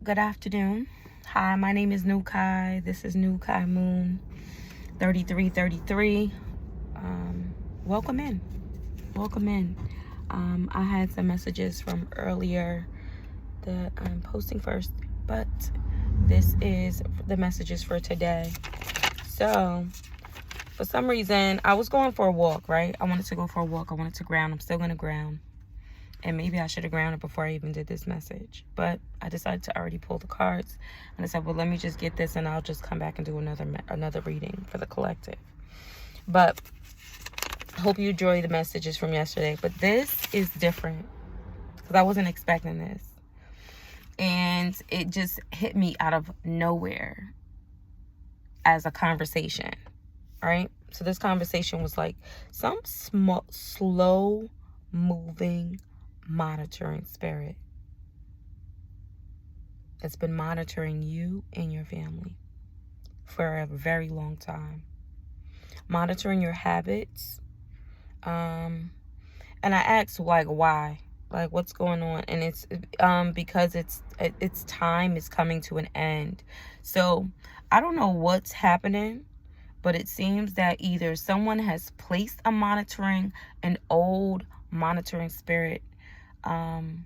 Good afternoon. Hi, my name is Nukai. This is Nukai Moon 3333. Welcome in. Welcome in. I had some messages from earlier that I'm posting first, but this is the messages for today. So, for some reason, I was going for a walk, right? I wanted to go for a walk. I wanted to ground. I'm still going to ground. And maybe I should have grounded before I even did this message. But I decided to already pull the cards. And I said, well, let me just get this and I'll just come back and do another reading for the collective. But I hope you enjoy the messages from yesterday. But this is different because I wasn't expecting this. And it just hit me out of nowhere as a conversation. Right? So this conversation was like some small, slow moving monitoring spirit. It's been monitoring you and your family for a very long time. Monitoring your habits. And I asked, like, why? Like, what's going on? And it's because its time is coming to an end. So I don't know what's happening, but it seems that either someone has placed an old monitoring spirit on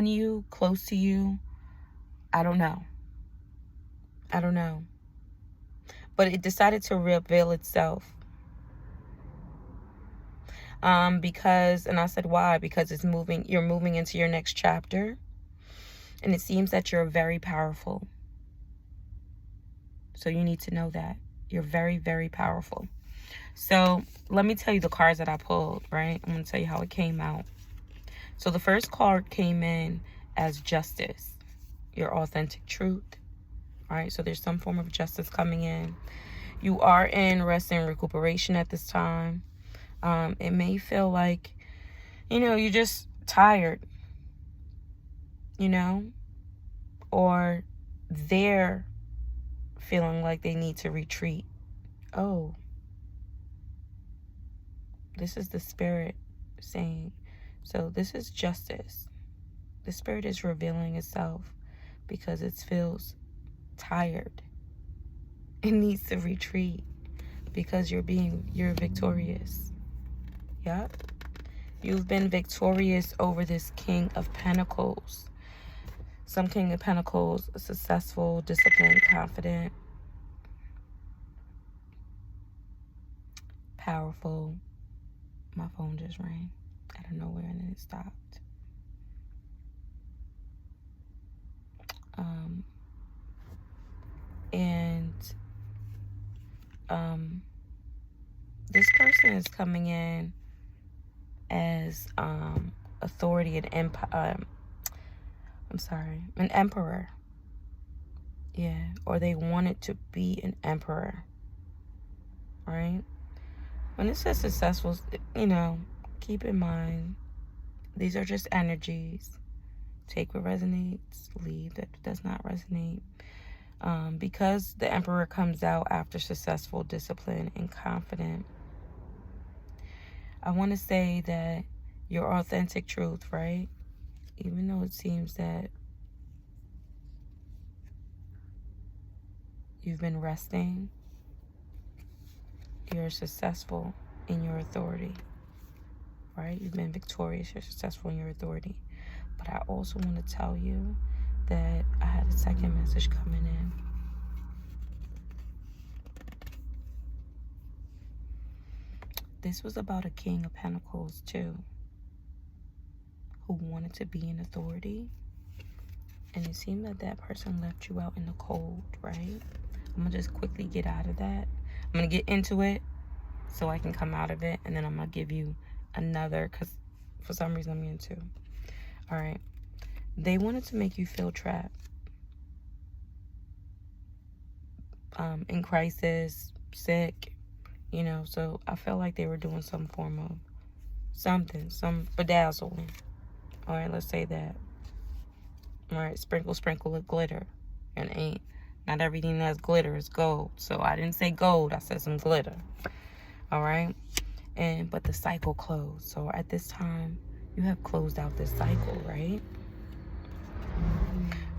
you, close to you. I don't know. But it decided to reveal itself. Because, and I said, why? Because you're moving into your next chapter. And it seems that you're very powerful. So you need to know that. You're very, very powerful. So let me tell you the cards that I pulled, right? I'm going to tell you how it came out. So the first card came in as justice, your authentic truth. All right, so there's some form of justice coming in. You are in rest and recuperation at this time. It may feel like, you're just tired, or they're feeling like they need to retreat. Oh, this is the spirit saying, so this is justice. The spirit is revealing itself because it feels tired. It needs to retreat because you're victorious. Yep. You've been victorious over this King of Pentacles. Some King of Pentacles, successful, disciplined, confident, powerful. My phone just rang out of nowhere and then it stopped. This person is coming in as authority and an emperor. Yeah, or they wanted to be an emperor. Right? When it says successful, keep in mind, these are just energies. Take what resonates, leave that does not resonate. Because the emperor comes out after successful, discipline, and confident. I want to say that your authentic truth, right? Even though it seems that you've been resting, you're successful in your authority, right? You've been victorious, you're successful in your authority. But I also want to tell you that I had a second message coming in. This was about a King of Pentacles too, who wanted to be in authority. And it seemed that person left you out in the cold, right? I'm going to just quickly get out of that. I'm going to get into it so I can come out of it. And then I'm going to give you another, because for some reason I'm getting two. All right. They wanted to make you feel trapped. In crisis, sick, so I felt like they were doing some form of some bedazzling. All right, let's say that. All right, sprinkle with glitter. And not everything that's glitter is gold. So I didn't say gold, I said some glitter. All right? But the cycle closed. So at this time, you have closed out this cycle, right?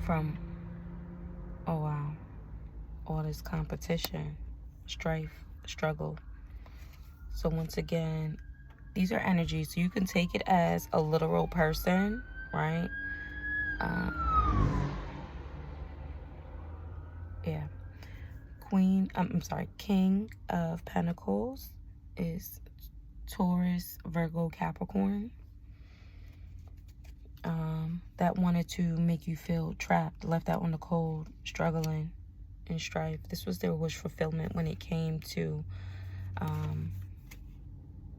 from, oh wow, all this competition, strife, struggle. So once again, these are energies. So you can take it as a literal person, right? Yeah. King of Pentacles is Taurus, Virgo, Capricorn. That wanted to make you feel trapped, left out in the cold, struggling in strife. This was their wish fulfillment when it came to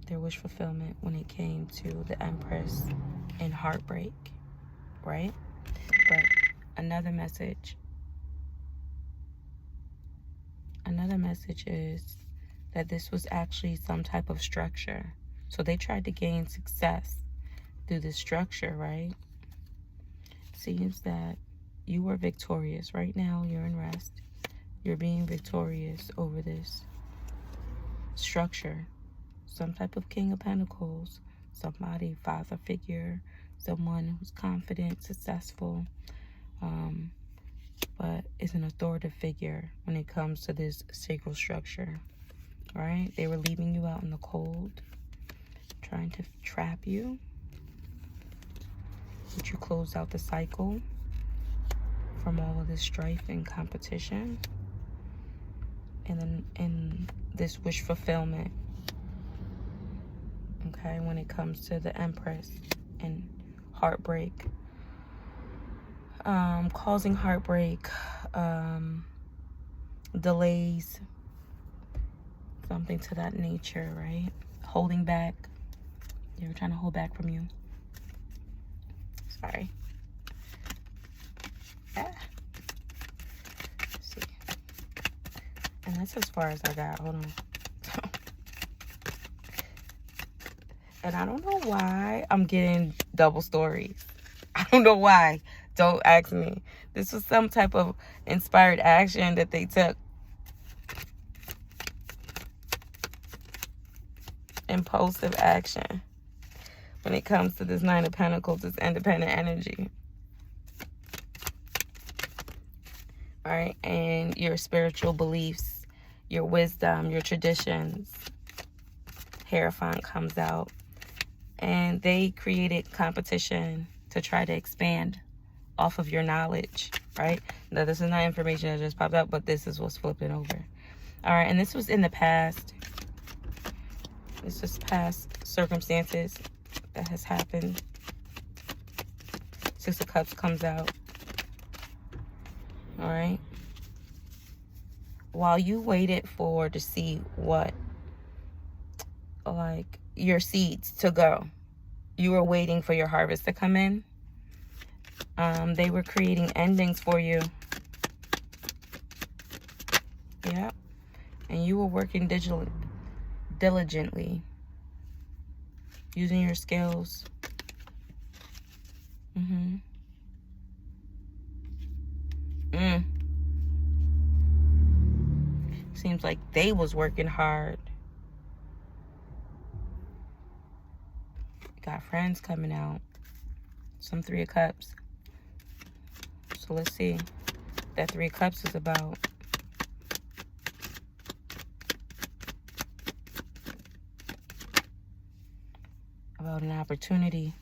the Empress and heartbreak, right? But another message is that this was actually some type of structure. So they tried to gain success through this structure, right? Seems that you were victorious. Right now, you're in rest. You're being victorious over this structure. Some type of King of Pentacles, somebody, father figure, someone who's confident, successful, but is an authoritative figure when it comes to this sacral structure, right? They were leaving you out in the cold, trying to trap you, but you close out the cycle from all of this strife and competition, and then in this wish fulfillment, okay, when it comes to the Empress and heartbreak, causing heartbreak, delays, something to that nature, right? Holding back. They were trying to hold back from you. Sorry. Let's see. And that's as far as I got. Hold on. And I don't know why I'm getting double stories. I don't know why. Don't ask me. This was some type of inspired action that they took. Impulsive action. When it comes to this Nine of Pentacles, this independent energy. All right. And your spiritual beliefs, your wisdom, your traditions. Hierophant comes out. And they created competition to try to expand off of your knowledge, right? Now, this is not information that just popped up, but this is what's flipping over. All right, and this was in the past. It's just past circumstances that has happened. Six of Cups comes out. All right. While you waited to see what, like, your seeds to go, you were waiting for your harvest to come in. They were creating endings for you. Yeah. And you were working diligently. Using your skills. Seems like they was working hard. Got friends coming out. Some Three of Cups. So let's see. That Three of Cups is about. About an opportunity.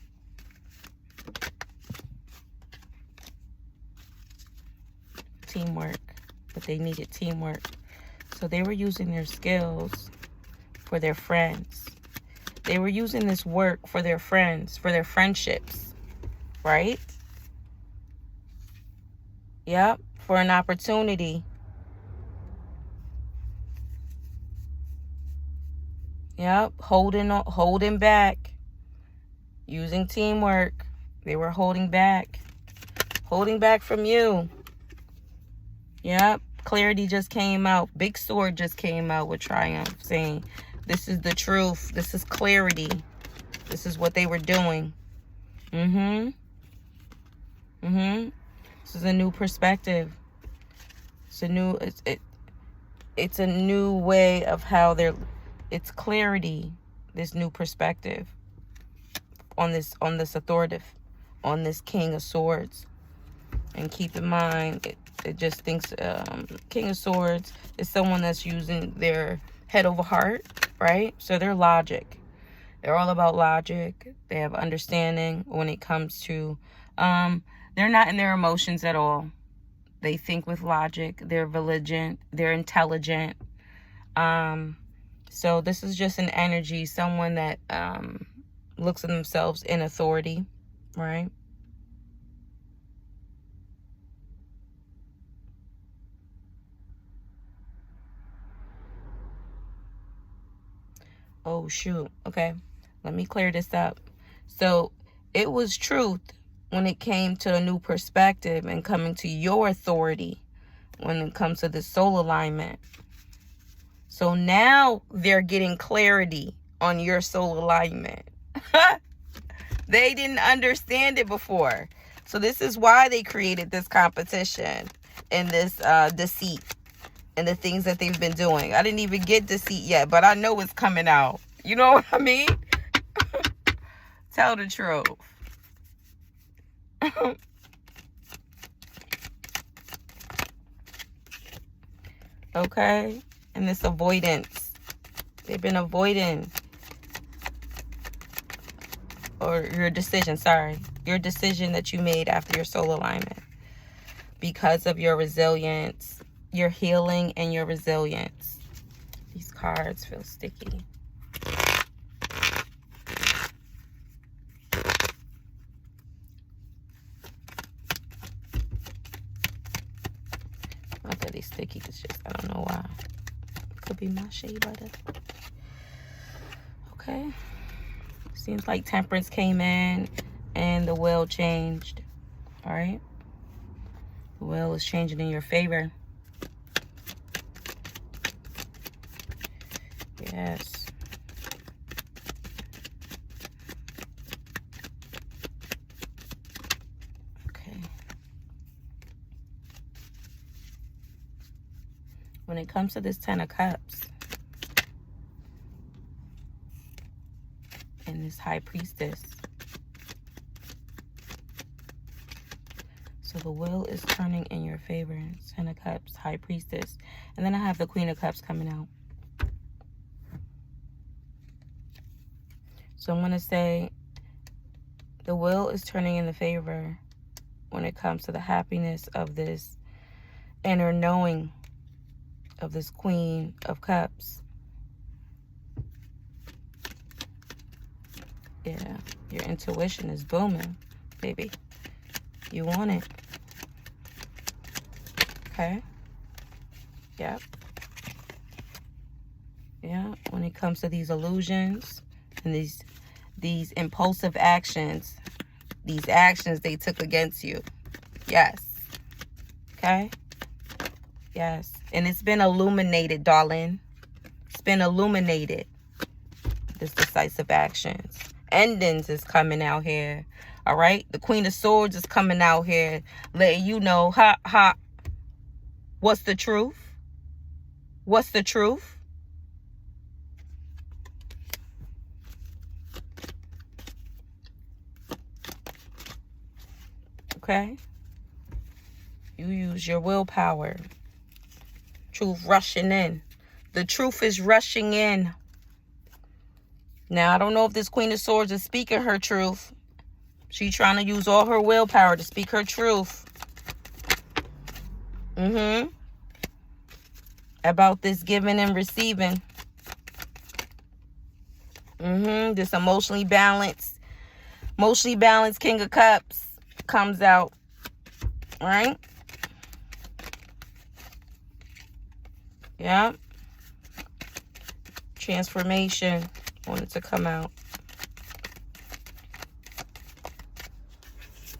Teamwork. But they needed teamwork. So they were using their skills for their friends. They were using this work for their friends, for their friendships, right? Yep, for an opportunity. Yep, holding back. Using teamwork. They were holding back. Holding back from you. Yep, clarity just came out. Big Sword just came out with triumph, saying, this is the truth. This is clarity. This is what they were doing. This is a new perspective. It's a new, it's a new way of how it's clarity. This new perspective on this authoritative, on this King of Swords. And keep in mind, it just thinks King of Swords is someone that's using their head over heart, right? So they're logic. They're all about logic. They have understanding when it comes to, they're not in their emotions at all. They think with logic. They're vigilant. They're intelligent. So this is just an energy, someone that looks at themselves in authority, right? Oh, shoot. Okay. Let me clear this up. So it was truth when it came to a new perspective and coming to your authority when it comes to the soul alignment. So now they're getting clarity on your soul alignment. They didn't understand it before. So this is why they created this competition and this deceit and the things that they've been doing. I didn't even get deceit yet, but I know it's coming out. You know what I mean? Tell the truth. Okay? And this avoidance. They've been avoiding. Or your decision, sorry. Your decision that you made after your soul alignment. Because of your resilience, your healing, and your resilience. These cards feel sticky. Not that it's sticky, it's just, I don't know why. Could be my shea butter. Okay. Seems like Temperance came in and the wheel changed. All right. The wheel is changing in your favor. Yes. Okay. When it comes to this Ten of Cups and this High Priestess, so the wheel is turning in your favor. Ten of Cups, High Priestess, and then I have the Queen of Cups coming out. So I'm going to say the wheel is turning in the favor when it comes to the happiness of this inner knowing of this Queen of Cups. Yeah, your intuition is booming, baby. You want it. Okay? Yep. Yeah, when it comes to these illusions and these impulsive actions, these actions they took against you. Yes. Okay? Yes. And it's been illuminated, darling. It's been illuminated. This decisive actions. Endings is coming out here. All right? The Queen of Swords is coming out here letting you know, what's the truth? What's the truth? Okay? You use your willpower. Truth rushing in. The truth is rushing in. Now, I don't know if this Queen of Swords is speaking her truth. She's trying to use all her willpower to speak her truth. About this giving and receiving. This emotionally balanced King of Cups comes out. Right? Yeah. Transformation wanted to come out.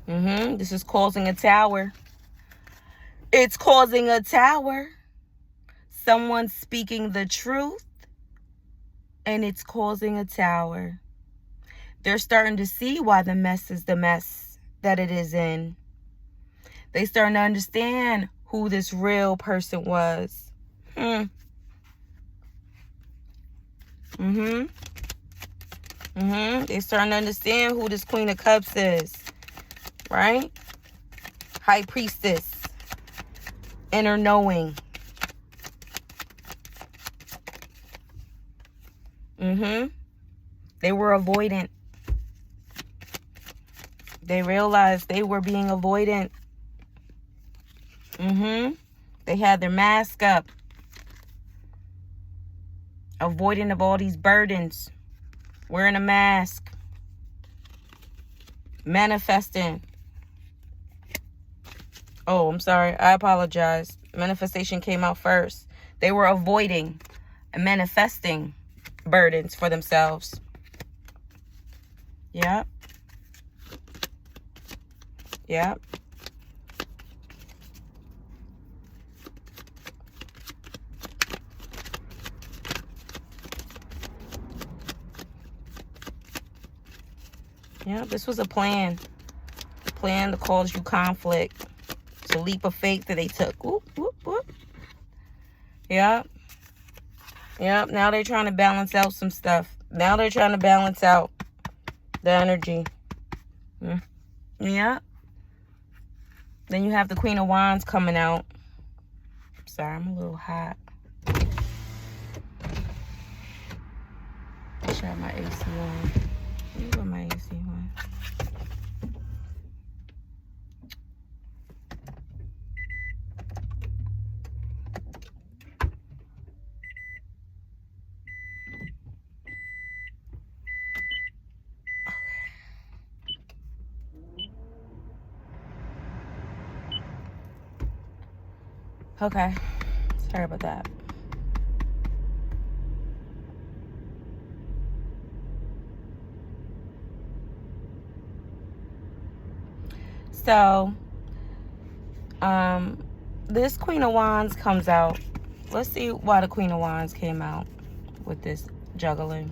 This is causing a tower. It's causing a tower. Someone's speaking the truth, and it's causing a tower. They're starting to see why the mess is the mess that it is in. They starting to understand who this real person was. They're starting to understand who this Queen of Cups is. Right? High priestess. Inner knowing. They were avoidant. They realized they were being avoidant. They had their mask up. Avoidant of all these burdens. Wearing a mask. Manifesting. Oh, I'm sorry. I apologize. Manifestation came out first. They were avoiding and manifesting burdens for themselves. Yep. Yep. Yeah, this was a plan. Plan to cause you conflict. It's a leap of faith that they took. Whoop, whoop, whoop. Yep. Yep. Now they're trying to balance out some stuff. Now they're trying to balance out the energy. Yep. Then you have the Queen of Wands coming out. Sorry, I'm a little hot. I should have my AC on. Let me put my AC on. Okay. Sorry about that. So, this Queen of Wands comes out. Let's see why the Queen of Wands came out with this juggling,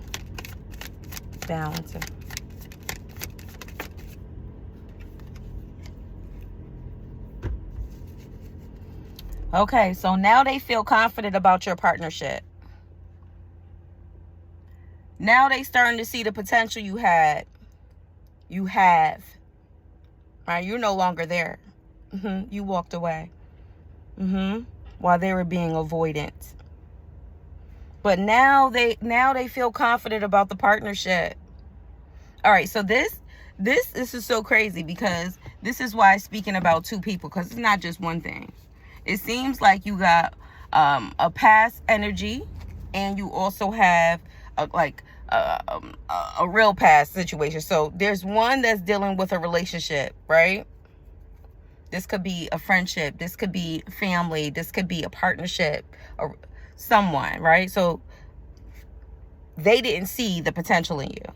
balancing. Okay, so now they feel confident about your partnership. Now they starting to see the potential you had. You have. Right? You're no longer there. You walked away. While they were being avoidant. But now they feel confident about the partnership. All right, so this is so crazy, because this is why I'm speaking about two people, because it's not just one thing. It seems like you got a past energy, and you also have a real past situation. So there's one that's dealing with a relationship, right? This could be a friendship. This could be family. This could be a partnership or someone, right? So they didn't see the potential in you.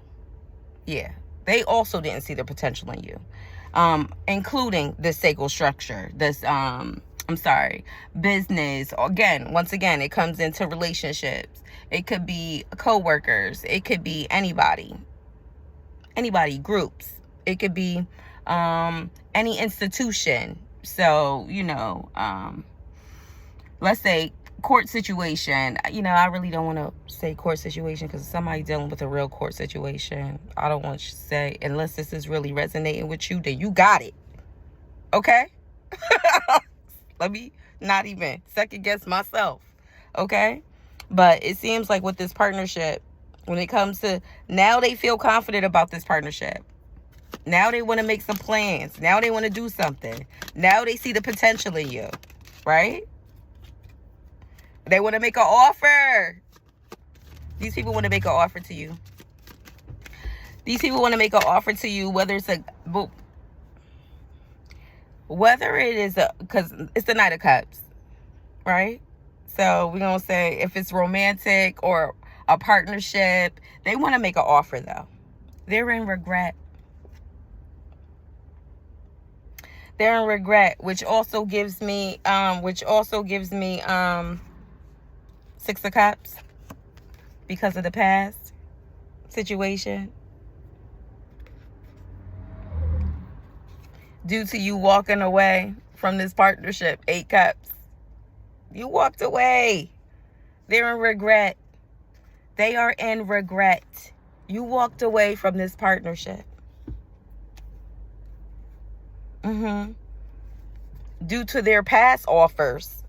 Yeah. They also didn't see the potential in you. Including this sacral structure, this, business. Once again, it comes into relationships. It could be co-workers. It could be anybody, groups. It could be any institution. So, let's say court situation. I really don't want to say court situation, because somebody dealing with a real court situation. I don't want to say, unless this is really resonating with you, then you got it. Okay? Let me not even second guess myself. Okay? But it seems like with this partnership, when it comes to, now they feel confident about this partnership. Now they want to make some plans. Now they want to do something. Now they see the potential in you. Right? They want to make an offer. These people want to make an offer to you. These people want to make an offer to you, whether it is because it's the Knight of Cups, right? So we're going to say if it's romantic or a partnership, they want to make an offer, though. They're in regret. They're in regret, which also gives me Six of Cups, because of the past situation. Due to you walking away from this partnership, 8 Cups. You walked away. They're in regret. They are in regret. You walked away from this partnership. due to their past offers.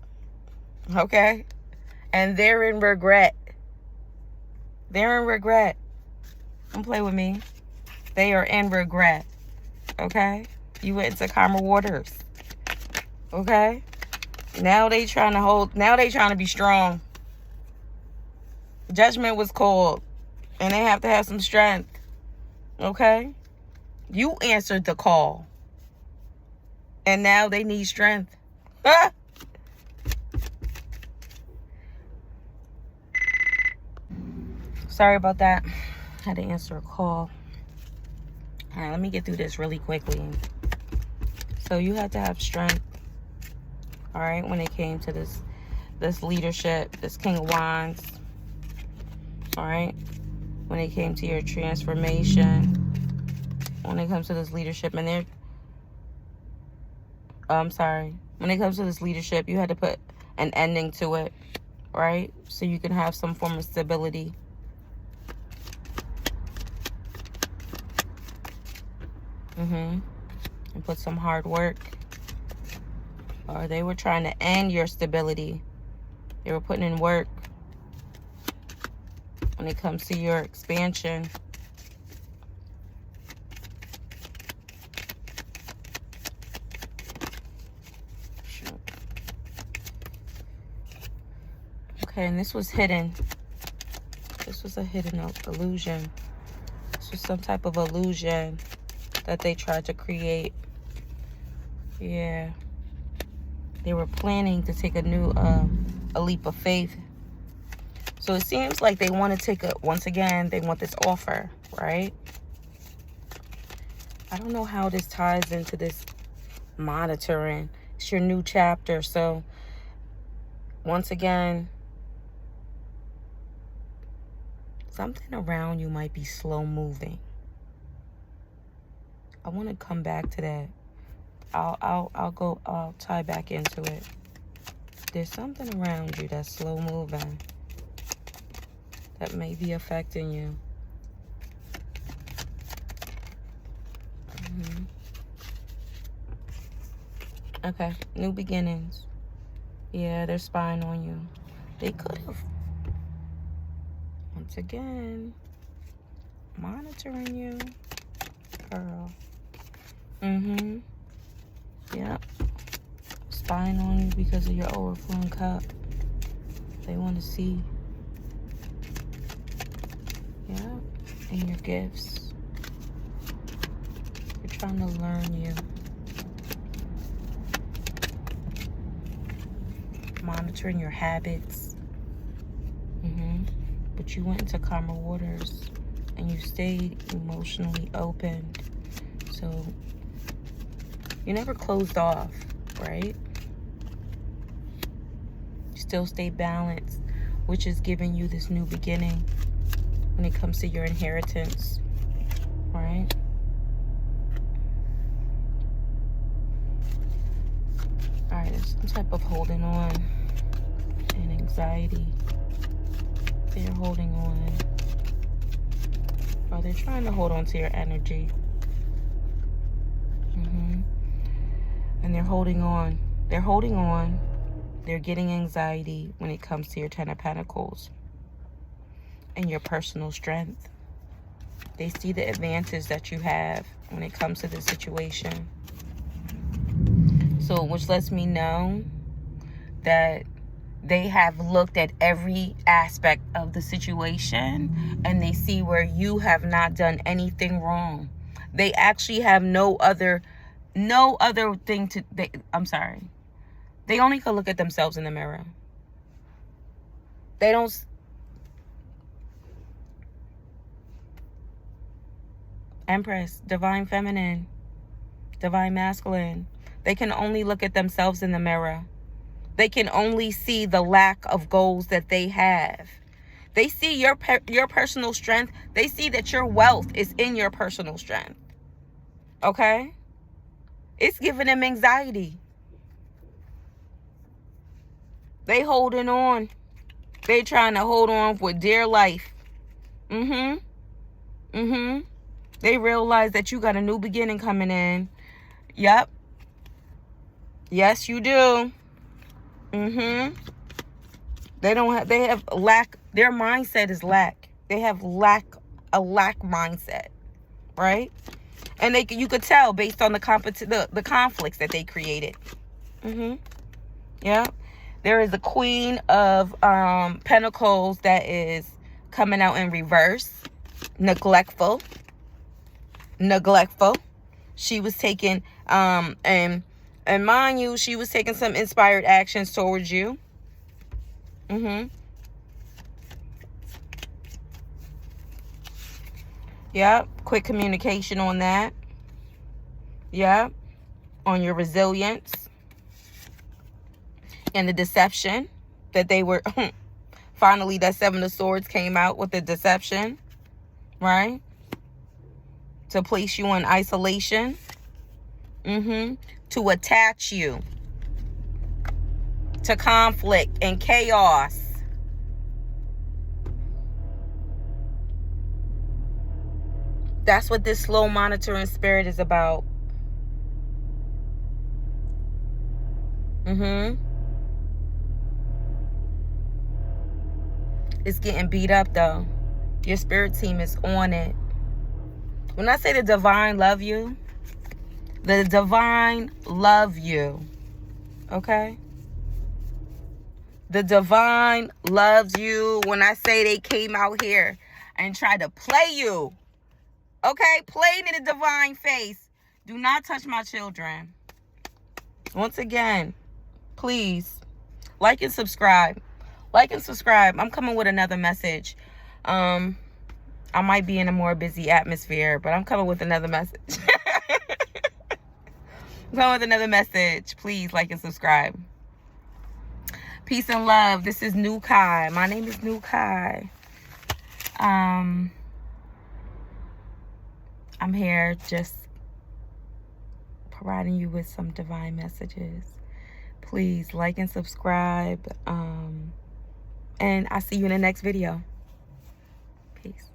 Okay? And they're in regret. They're in regret. Don't play with me. They are in regret. Okay? You went into calmer waters. Okay? Now they trying to be strong. Judgment was called. And they have to have some strength. Okay? You answered the call. And now they need strength. Sorry about that. Had to answer a call. All right, let me get through this really quickly. So you had to have strength. All right, when it came to this leadership, this King of Wands. All right, when it came to your transformation, when it comes to this leadership, and when it comes to this leadership, you had to put an ending to it, right? So you can have some form of stability. And put some hard work. Or they were trying to end your stability. They were putting in work when it comes to your expansion. Okay, and this was hidden. This was a hidden illusion. This was some type of illusion that they tried to create. Yeah. They were planning to take a leap of faith. So it seems like they want to once again, they want this offer, right? I don't know how this ties into this monitoring. It's your new chapter. So once again, something around you might be slow moving. I want to come back to that. I'll tie back into it. There's something around you that's slow moving that may be affecting you. Okay, new beginnings. Yeah, they're spying on you. They could have. Once again, monitoring you, girl. Yep. Spying on you because of your overflowing cup. They want to see. Yeah. And your gifts. They're trying to learn you. Monitoring your habits. But you went into calmer waters and you stayed emotionally open. So you never closed off, right? You still stay balanced, which is giving you this new beginning when it comes to your inheritance, right? All right, there's some type of holding on and anxiety. They're holding on. Or they're trying to hold on to your energy. And they're holding on. They're holding on. They're getting anxiety when it comes to your Ten of Pentacles and your personal strength. They see the advantage that you have when it comes to this situation. So, which lets me know that they have looked at every aspect of the situation and they see where you have not done anything wrong. They actually have no other thing to, they only could look at themselves in the mirror. They don't. Empress, divine feminine, divine masculine. They can only look at themselves in the mirror. They can only see the lack of goals that they have. They see your personal strength. They see that your wealth is in your personal strength. Okay? It's giving them anxiety. They holding on. They trying to hold on for dear life. They realize that you got a new beginning coming in. Yep. Yes, you do. Mm-hmm. They have lack. Their mindset is lack. They have a lack mindset, right? And you could tell based on the conflicts that they created. Mm-hmm. Yeah. There is a Queen of Pentacles that is coming out in reverse. Neglectful. She was taking and mind you, she was taking some inspired actions towards you. Yep. Quick communication on that. Yep. On your resilience and the deception that they were finally, that Seven of Swords came out with the deception, right? To place you in isolation. To attach you to conflict and chaos. That's what this slow monitoring spirit is about. It's getting beat up though. Your spirit team is on it. When I say the divine love you, the divine love you. Okay? The divine loves you. When I say they came out here and tried to play you. Okay? Played in the divine face. Do not touch my children. Once again, please like and subscribe. Like and subscribe. I'm coming with another message. I might be in a more busy atmosphere, but I'm coming with another message. I'm coming with another message. Please like and subscribe. Peace and love. This is New Kai. My name is New Kai. I'm here just providing you with some divine messages. Please like and subscribe. And I'll see you in the next video. Peace.